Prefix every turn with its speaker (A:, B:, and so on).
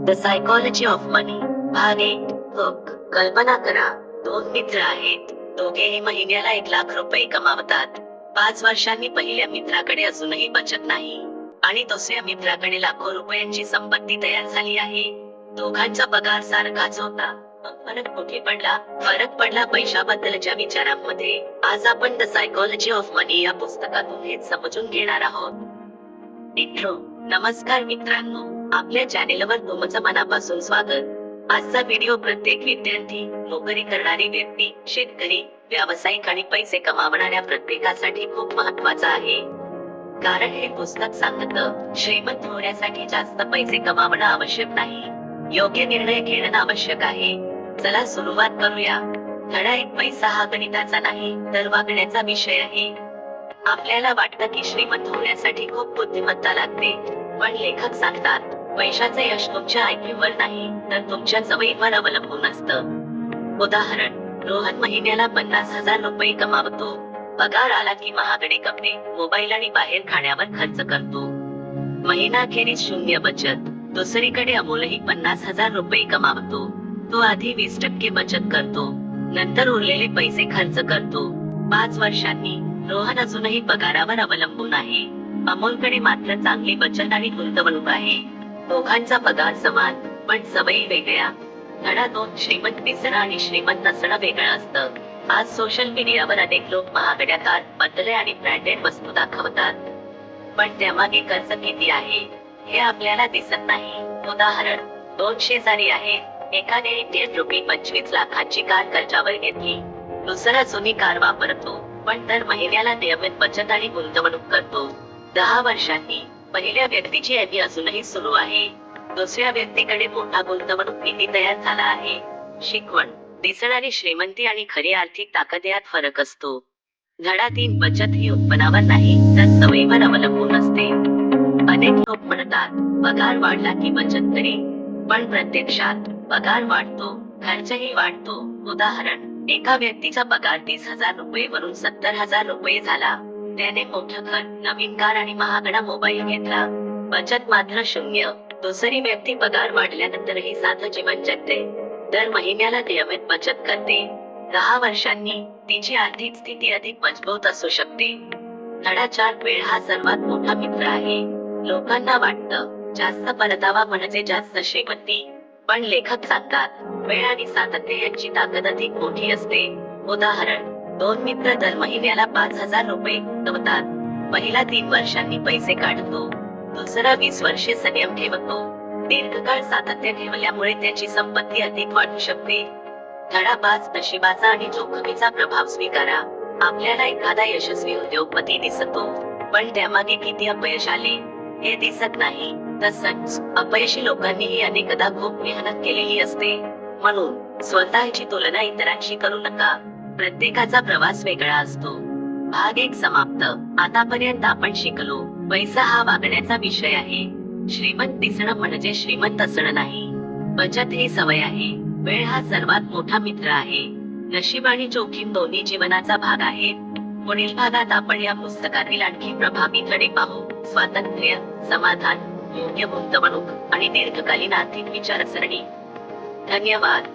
A: The psychology of मनी भाग 1. हक. कल्पना करा, दोन मित्र आहेत. दोघेही महिन्याला 1,00,000 रुपये कमावतात. 5 वर्षांनी पहिल्या मित्राकडे अजूनही बचत नाही आणि दुसऱ्या मित्राकडे लाखो रुपयांची संपत्ती तयार झाली आहे. दोघांचा पगार सारखाच होता. फरक कुठे पडला? फरक पडला पैशाबद्दलच्या विचारांमध्ये. आज आपण द सायकॉलॉजी ऑफ मनी या पुस्तकातून हेच समजून घेणार आहोत. इंट्रो. नमस्कार मित्रांनो, आपल्या चॅनेलवर तुमचं मनापासून स्वागत. आजचा व्हिडिओ प्रत्येक विद्यार्थी, नोकरी करणारी व्यक्ती, शेतकरी, व्यावसायिक आणि पैसे कमावणाऱ्या प्रत्येकासाठी खूप महत्त्वाचा आहे. कारण हे पुस्तक सांगतं, श्रीमंत होण्यासाठी जास्त पैसे कमावणं आवश्यक नाही, योग्य निर्णय घेणं आवश्यक आहे. चला सुरुवात करूया. धडा 1. पैसा हा गणिताचा नाही, तर वागण्याचा विषय आहे. आपल्याला वाटतं की श्रीमंत होण्यासाठी खूप बुद्धिमत्ता लागते, पण लेखक सांगतात, पैशाचे यश तुमच्या IQ वर नाही, तर तुमच्या सवयींवर अवलंबून असतं. उदाहरण, रोहन महिन्याला 50,000 रुपये कमावतो. पगार आला की महागडे कपडे, मोबाईल आणि बाहेर खाण्यावर खर्च करतो. महिनाअखेरीस शून्य बचत. दुसरीकडे अमोलही 50,000 रुपये कमावतो. तो आधी 20% बचत करतो, नंतर उरलेले पैसे खर्च करतो. 5 वर्षांनी रोहन अजूनही पगारावर अवलंबून आहे. अमोलकडे मात्र चांगली बचत आणि गुंतवणूक आहे. दोघांचा पगार समान, पण सवयी वेगळ्या. धडा 2. श्रीमंत दिसणं आणि श्रीमंत असणं वेगळं असतं. आज सोशल मीडियावर अनेक लोक महागड्या कार, बंगले आणि ब्रँडेड वस्तू दाखवतात. पण त्यामागे खर्च किती आहे, हे आपल्याला दिसत नाही. उदाहरण, 2 शेजारी आहेत. एकाने इंडियन रुपी 25 लाखांची कार कर्जावर घेतली. दुसरा जुनी कार वापरतो, पण दर महिन्याला नियमित बचत आणि गुंतवणूक करतो. 10 वर्षांनी पहिल्या व्यक्तीची यादी अजूनही सुरू आहे. दुसऱ्या व्यक्तीकडे मोठा गुंतवणूक निधी तयार झाला आहे. शिकवण. दिसणारी श्रीमंती आणि खरी आर्थिक ताकद यात फरक असतो. धडा 3. बचत ही उत्पन्नावर नाही, तर सवयीवर अवलंबून असते. अनेक लोक म्हणतात, पगार वाढला की बचत करेन, पण प्रत्यक्षात पगार वाढतो, खर्चही वाढतो. उदाहरण, एका व्यक्तीचा पगार 30,000 रुपये वरून 70,000 रुपये झाला. त्याने मोठं घर, नवीन कार आणि महागडा मोबाईल घेतला. बचत मात्र शून्य. दुसरी व्यक्ती पगार वाढल्यानंतरही साधं जीवन जगते, दर महिन्याला नियमित बचत करते. 10 वर्षांनी तिची आर्थिक स्थिती अधिक मजबूत असू शकते. धडा 4. वेळ हा सर्वात मोठा मित्र आहे. लोकांना वाटतं, जास्त परतावा म्हणजे जास्त श्रीमंती, पण लेखक सांगतात, वेळ आणि सातत्य यांची ताकद अधिक मोठी असते. उदाहरण, 2 मित्र दर महिन्याला 5,000 रुपये गुंतवतात. पहिला 3 वर्षांनी पैसे काढतो, दुसरा 20 वर्षे संयम ठेवतो. दीर्घकाळ सातत्य ठेवल्यामुळे त्याची संपत्ती अधिक वाढू शकते. धडा 5. नशिबाचा आणि जोखमीचा प्रभाव स्वीकारा. आपल्याला एखादा यशस्वी उद्योगपती दिसतो, पण त्यामागे किती अपयश आले, हे दिसत नाही. तसंच अपयशी लोकांनीही अनेकदा खूप मेहनत केलेली असते. म्हणून स्वतःची तुलना इतरांशी करू नका. प्रत्येकाचा प्रवास वेगळा असतो. भाग 1 समाप्त. आतापर्यंत आपण शिकलो, पैसा हा वागण्याचा विषय आहे. श्रीमंत दिसणं म्हणजे श्रीमंत असणं नाही. बचत ही सवय आहे. वेळ हा सर्वात मोठा मित्र आहे. नशीब आणि जोखीम दोन्ही जीवनाचा भाग आहेत. पुढील भागात आपण या पुस्तकातील आणखी प्रभावी धडे पाहू. स्वातंत्र्य, समाधान, योग्य गुंतवणूक आणि दीर्घकालीन आर्थिक विचारसरणी. धन्यवाद.